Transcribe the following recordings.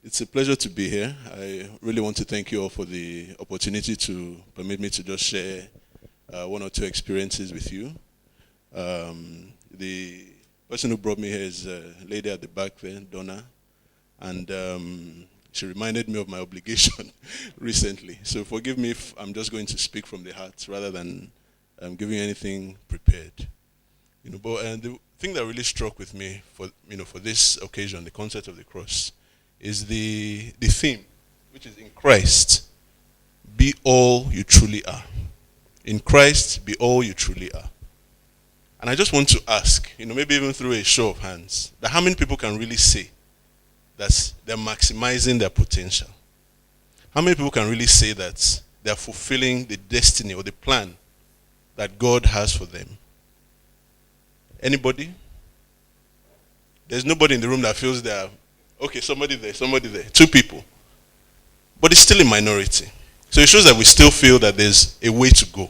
It's a pleasure to be here. I really want to thank you all for the opportunity to permit me to just share one or two experiences with you. The person who brought me here is a lady at the back there, Donna, and she reminded me of my obligation recently. So forgive me if I'm just going to speak from the heart rather than giving anything prepared. But the thing that really struck with me for this occasion, the concept of the cross, is the theme, which is in Christ, be all you truly are. In Christ, be all you truly are. And I just want to ask, maybe even through a show of hands, that how many people can really say that they're maximizing their potential? How many people can really say that they're fulfilling the destiny or the plan that God has for them? Anybody? There's nobody in the room that feels they're, okay, somebody there, two people. But it's still a minority. So it shows that we still feel that there's a way to go.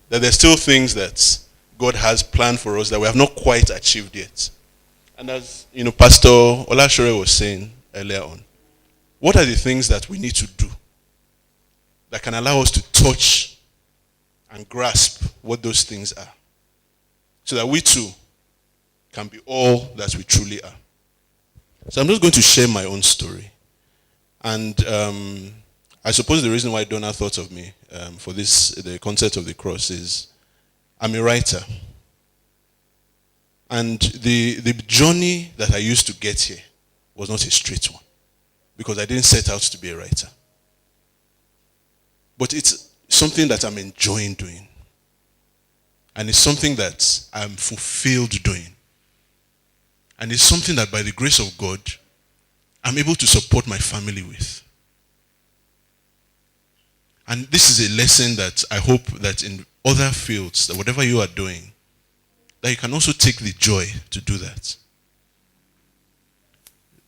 That there's still things that God has planned for us that we have not quite achieved yet. And as Pastor Olashore was saying earlier on, what are the things that we need to do that can allow us to touch and grasp what those things are, so that we too can be all that we truly are? So I'm just going to share my own story. And I suppose the reason why Donna thought of me for the concept of the cross is I'm a writer. And the journey that I used to get here was not a straight one, because I didn't set out to be a writer. But it's something that I'm enjoying doing. And it's something that I'm fulfilled doing. And it's something that by the grace of God, I'm able to support my family with. And this is a lesson that I hope that in other fields, that whatever you are doing, that you can also take the joy to do that.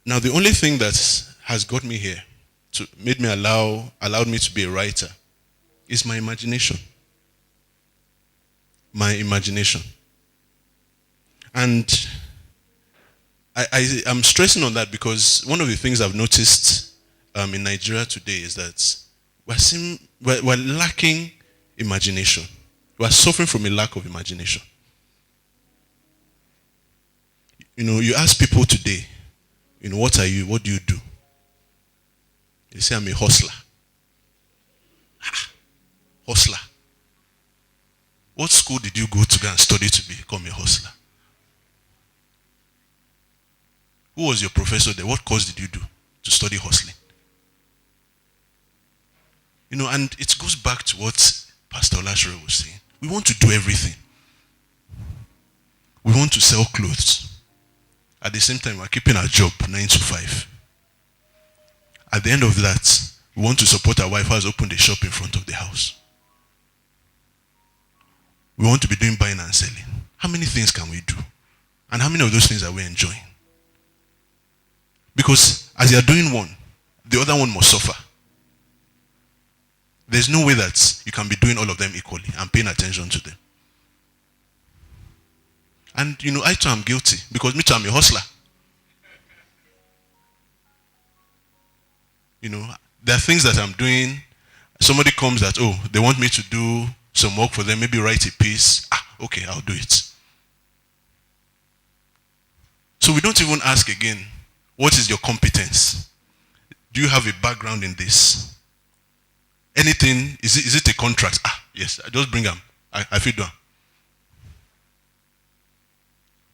Now, the only thing that has got me here, allowed me to be a writer, is my imagination. My imagination. And I'm stressing on that because one of the things I've noticed in Nigeria today is that we're lacking imagination. We're suffering from a lack of imagination. You ask people today, what are you? What do you do? They say, I'm a hustler. Hustler. What school did you go to go and study to become a hustler? Who was your professor there? What course did you do to study hustling? And it goes back to what Pastor Olashore was saying. We want to do everything. We want to sell clothes. At the same time, we're keeping our job 9 to 5. At the end of that, we want to support our wife who has opened a shop in front of the house. We want to be doing buying and selling. How many things can we do? And how many of those things are we enjoying? Because as you're doing one, the other one must suffer. There's no way that you can be doing all of them equally and paying attention to them. And I too am guilty, because me too I'm a hustler. There are things that I'm doing. Somebody comes that, they want me to do some work for them, maybe write a piece. Okay, I'll do it. So we don't even ask again, what is your competence? Do you have a background in this? Anything, is it a contract? Yes, I just bring them. I feel done.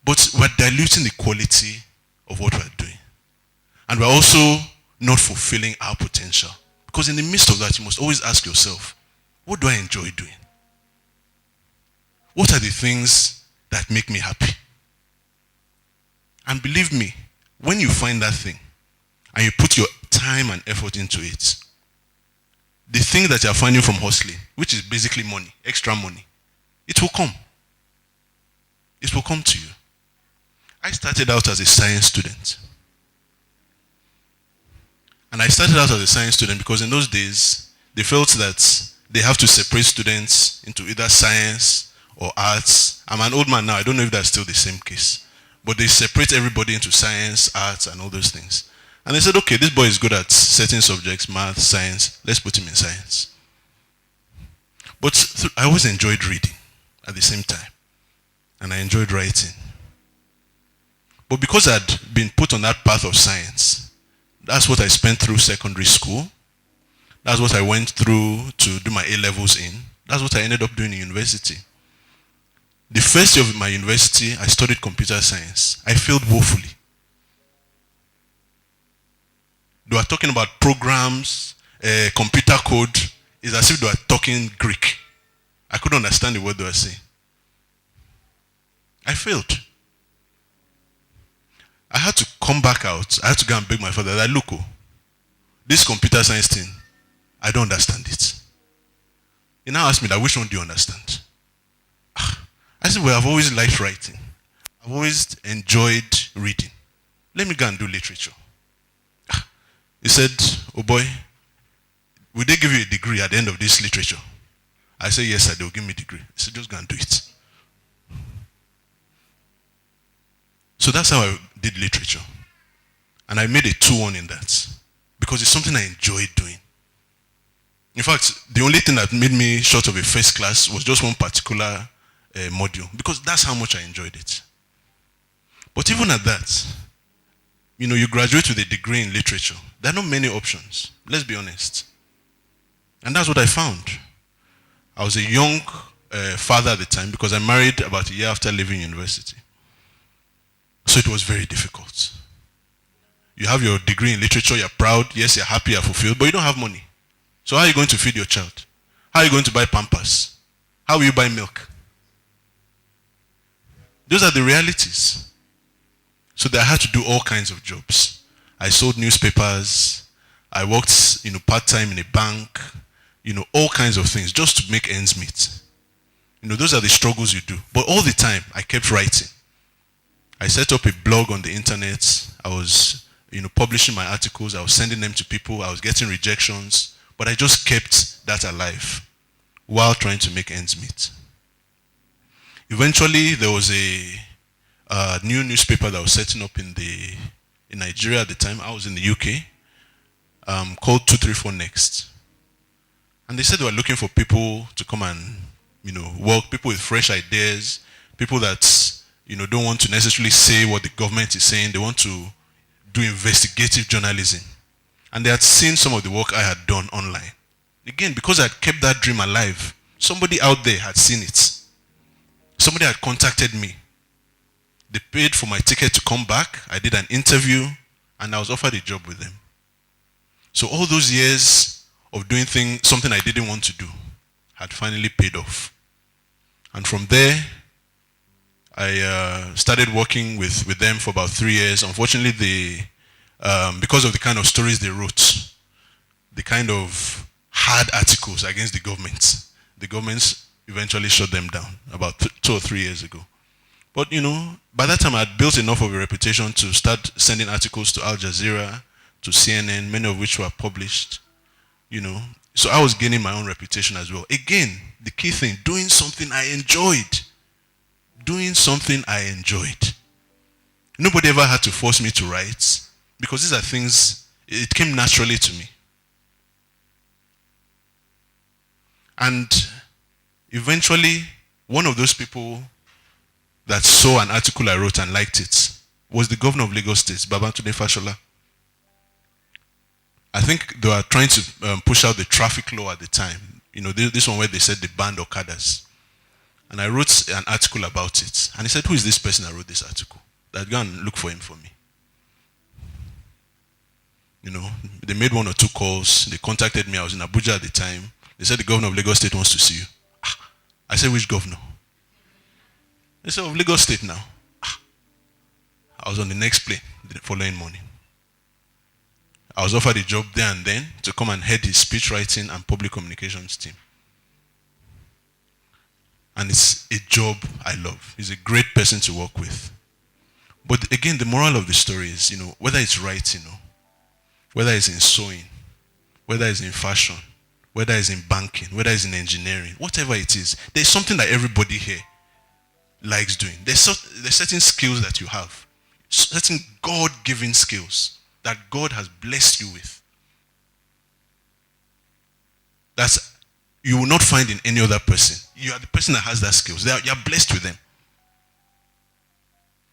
But we're diluting the quality of what we're doing. And we're also not fulfilling our potential. Because in the midst of that, you must always ask yourself, what do I enjoy doing? What are the things that make me happy? And believe me, when you find that thing, and you put your time and effort into it, the thing that you're finding from hustling, which is basically money, extra money, it will come. It will come to you. I started out as a science student. And I started out as a science student because in those days, they felt that they have to separate students into either science or arts. I'm an old man now, I don't know if that's still the same case. But they separate everybody into science, arts, and all those things. And they said, okay, this boy is good at certain subjects, math, science, let's put him in science. But I always enjoyed reading at the same time. And I enjoyed writing. But because I'd been put on that path of science, that's what I spent through secondary school. That's what I went through to do my A-levels in. That's what I ended up doing in university. The first year of my university, I studied computer science. I failed woefully. They were talking about programs, computer code. It's as if they were talking Greek. I couldn't understand the word they were saying. I failed. I had to come back out. I had to go and beg my father that, look, this computer science thing, I don't understand it. He now asked me that, which one do you understand? I said, well, I've always liked writing. I've always enjoyed reading. Let me go and do literature. He said, oh boy, will they give you a degree at the end of this literature? I said, yes, sir, they'll give me a degree. He said, just go and do it. So that's how I did literature. And I made a 2-1 in that. Because it's something I enjoyed doing. In fact, the only thing that made me short of a first class was just one particular module. Because that's how much I enjoyed it. But even at that, you graduate with a degree in literature. There are not many options. Let's be honest. And that's what I found. I was a young father at the time because I married about a year after leaving university. So it was very difficult. You have your degree in literature, you're proud, yes, you're happy, you're fulfilled, but you don't have money. So how are you going to feed your child? How are you going to buy Pampers? How will you buy milk? Those are the realities. So I had to do all kinds of jobs. I sold newspapers. I worked, part-time in a bank. All kinds of things just to make ends meet. Those are the struggles you do. But all the time, I kept writing. I set up a blog on the internet. I was, publishing my articles. I was sending them to people. I was getting rejections. But I just kept that alive while trying to make ends meet. Eventually, there was a new newspaper that was setting up in Nigeria at the time. I was in the UK, called 234 Next. And they said they were looking for people to come and, work, people with fresh ideas, people that, don't want to necessarily say what the government is saying. They want to do investigative journalism. And they had seen some of the work I had done online. Again, because I had kept that dream alive, somebody out there had seen it. Somebody had contacted me. They paid for my ticket to come back. I did an interview, and I was offered a job with them. So all those years of doing something I didn't want to do had finally paid off. And from there, I started working with them for about 3 years. Unfortunately, because of the kind of stories they wrote, the kind of hard articles against the governments eventually shut them down about 2 or 3 years ago. But, by that time I had built enough of a reputation to start sending articles to Al Jazeera, to CNN, many of which were published, So I was gaining my own reputation as well. Again, the key thing, doing something I enjoyed. Doing something I enjoyed. Nobody ever had to force me to write because these are things, it came naturally to me. And eventually, one of those people that saw an article I wrote and liked it was the governor of Lagos State, Babatunde Fashola. I think they were trying to push out the traffic law at the time. This one where they said they banned Okadas. And I wrote an article about it. And he said, who is this person that wrote this article? That go and look for him for me. They made 1 or 2 calls. They contacted me. I was in Abuja at the time. They said the governor of Lagos State wants to see you. I said, which governor? They said, of Lagos State now. I was on the next plane the following morning. I was offered a job there and then to come and head his speech writing and public communications team. And it's a job I love. He's a great person to work with. But again, the moral of the story is, whether it's writing, whether it's in sewing, whether it's in fashion, whether it's in banking, whether it's in engineering, whatever it is, there's something that everybody here likes doing. There's certain skills that you have, certain God-given skills that God has blessed you with, that you will not find in any other person. You are the person that has that skills. You are blessed with them.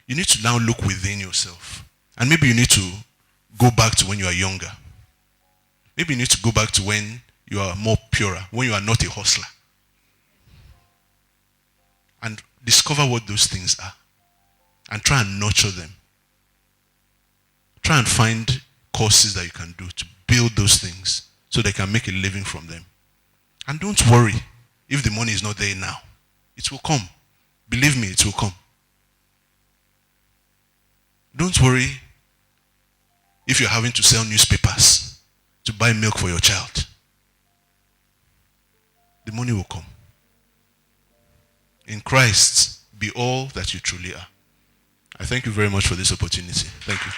You need to now look within yourself. And maybe you need to go back to when you are younger. Maybe you need to go back to when you are more purer, when you are not a hustler. And discover what those things are. And try and nurture them. Try and find courses that you can do to build those things so they can make a living from them. And don't worry if the money is not there now. It will come. Believe me, it will come. Don't worry if you're having to sell newspapers to buy milk for your child. The money will come. In Christ, be all that you truly are. I thank you very much for this opportunity. Thank you.